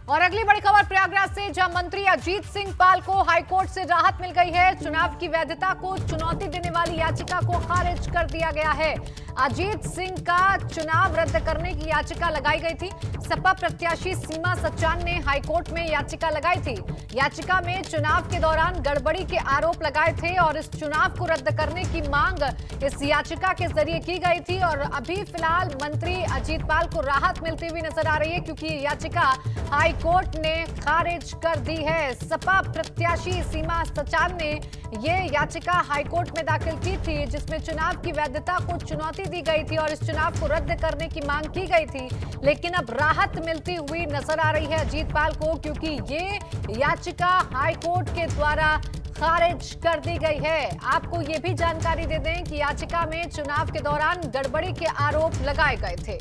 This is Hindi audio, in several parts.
और अगली बड़ी खबर प्रयागराज से, जहां मंत्री अजीत सिंह पाल को हाईकोर्ट से राहत मिल गई है। चुनाव की वैधता को चुनौती देने वाली याचिका को खारिज कर दिया गया है। अजीत सिंह का चुनाव रद्द करने की याचिका लगाई गई थी। सपा प्रत्याशी सीमा सचान ने हाईकोर्ट में याचिका लगाई थी। याचिका में चुनाव के दौरान गड़बड़ी के आरोप लगाए थे और इस चुनाव को रद्द करने की मांग इस याचिका के जरिए की गई थी। और अभी फिलहाल मंत्री अजीत पाल को राहत मिलती हुई नजर आ रही है, क्योंकि ये याचिका हाईकोर्ट ने खारिज कर दी है। सपा प्रत्याशी सीमा सचान ने ये याचिका हाईकोर्ट में दाखिल की थी, जिसमें चुनाव की वैधता को चुनौती दी गई थी और इस चुनाव को रद्द करने की मांग की गई थी। लेकिन अब राहत मिलती हुई नजर आ रही है अजीत पाल को, क्योंकि ये याचिका हाईकोर्ट के द्वारा खारिज कर दी गई है। आपको ये भी जानकारी दे दें कि याचिका में चुनाव के दौरान गड़बड़ी के आरोप लगाए गए थे।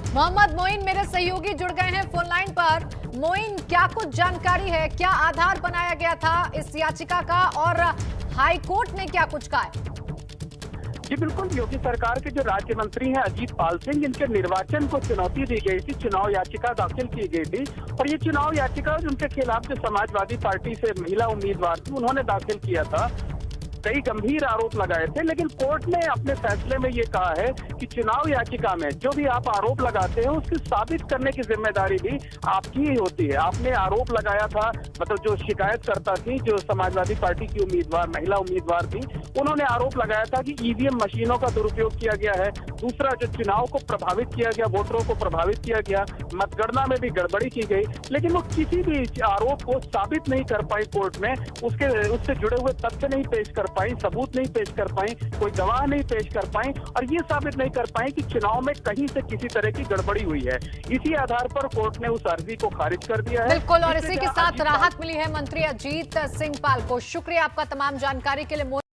मोहम्मद मोइन मेरे सहयोगी जुड़ गए हैं फोन लाइन पर। मोइन, क्या कुछ जानकारी है? क्या आधार बनाया गया था इस याचिका का और हाईकोर्ट ने क्या कुछ कहा है? जी बिल्कुल, योगी सरकार के जो राज्य मंत्री हैं अजीत पाल सिंह, इनके निर्वाचन को चुनौती दी गई थी, चुनाव याचिका दाखिल की गई थी। और ये चुनाव याचिका उनके खिलाफ जो समाजवादी पार्टी से महिला उम्मीदवार थी उन्होंने दाखिल किया था। कई गंभीर आरोप लगाए थे, लेकिन कोर्ट ने अपने फैसले में ये कहा है कि चुनाव याचिका में जो भी आप आरोप लगाते हैं उसकी साबित करने की जिम्मेदारी भी आपकी ही होती है। आपने आरोप लगाया था, मतलब जो शिकायतकर्ता थी, जो समाजवादी पार्टी की उम्मीदवार महिला उम्मीदवार थी, उन्होंने आरोप लगाया था कि ईवीएम मशीनों का दुरुपयोग किया गया है। दूसरा, जो चुनाव को प्रभावित किया गया, वोटरों को प्रभावित किया गया, मतगणना में भी गड़बड़ी की गई, लेकिन वो किसी भी आरोप को साबित नहीं कर पाई कोर्ट में। उससे जुड़े हुए तथ्य नहीं पेश कर पाई, सबूत नहीं पेश कर पाई, कोई गवाह नहीं पेश कर पाई और ये साबित नहीं कर पाई कि चुनाव में कहीं से किसी तरह की गड़बड़ी हुई है। इसी आधार पर कोर्ट ने उस अर्जी को खारिज कर दिया है। बिल्कुल, और इसी के साथ राहत मिली है मंत्री अजीत सिंह पाल को। शुक्रिया आपका तमाम जानकारी के लिए।